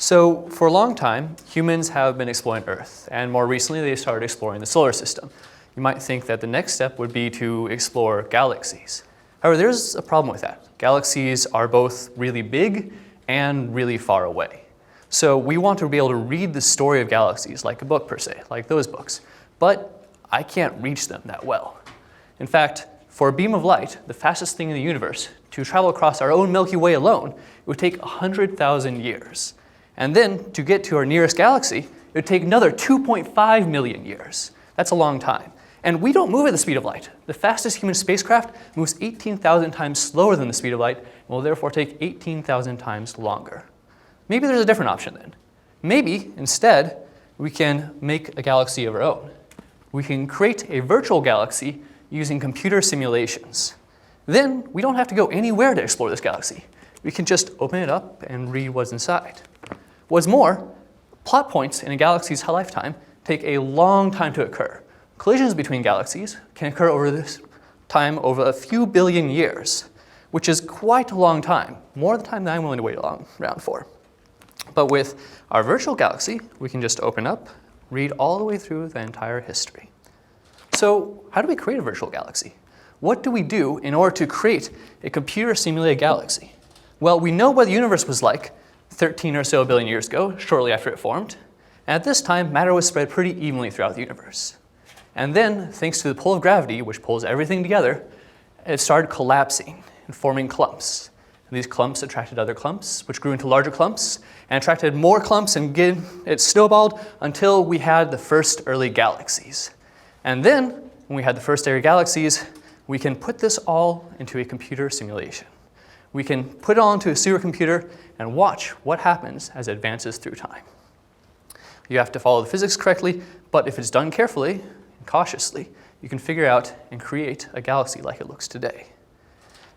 So for a long time, humans have been exploring Earth, and more recently they started exploring the solar system. You might think that the next step would be to explore galaxies. However, there's a problem with that. Galaxies are both really big and really far away. So we want to be able to read the story of galaxies like a book per se, like those books. But I can't reach them that well. In fact, for a beam of light, the fastest thing in the universe, to travel across our own Milky Way alone, it would take 100,000 years. And then to get to our nearest galaxy, it would take another 2.5 million years. That's a long time. And we don't move at the speed of light. The fastest human spacecraft moves 18,000 times slower than the speed of light and will therefore take 18,000 times longer. Maybe there's a different option then. Maybe, instead, we can make a galaxy of our own. We can create a virtual galaxy using computer simulations. Then we don't have to go anywhere to explore this galaxy. We can just open it up and read what's inside. What's more, plot points in a galaxy's lifetime take a long time to occur. Collisions between galaxies can occur over this time over a few billion years, which is quite a long time, more than the time that I'm willing to wait around for. But with our virtual galaxy, we can just open up, read all the way through the entire history. So how do we create a virtual galaxy? What do we do in order to create a computer-simulated galaxy? Well, we know what the universe was like 13 or so billion years ago, shortly after it formed. And at this time, matter was spread pretty evenly throughout the universe. And then, thanks to the pull of gravity, which pulls everything together, it started collapsing and forming clumps. And these clumps attracted other clumps, which grew into larger clumps, and attracted more clumps, and it snowballed until we had the first early galaxies. And then, when we had the first early galaxies, we can put this all into a computer simulation. We can put it all into a supercomputer and watch what happens as it advances through time. You have to follow the physics correctly, but if it's done carefully and cautiously, you can figure out and create a galaxy like it looks today.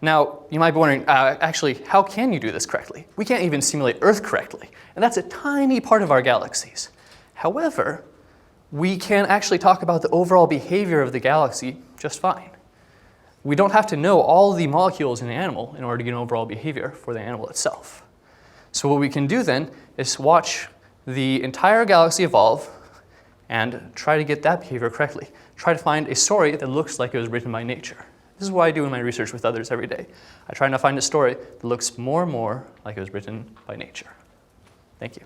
Now, you might be wondering, actually, how can you do this correctly? We can't even simulate Earth correctly, and that's a tiny part of our galaxies. However, we can actually talk about the overall behavior of the galaxy just fine. We don't have to know all the molecules in the animal in order to get an overall behavior for the animal itself. So what we can do then is watch the entire galaxy evolve and try to get that behavior correctly. Try to find a story that looks like it was written by nature. This is what I do in my research with others every day. I try to find a story that looks more and more like it was written by nature. Thank you.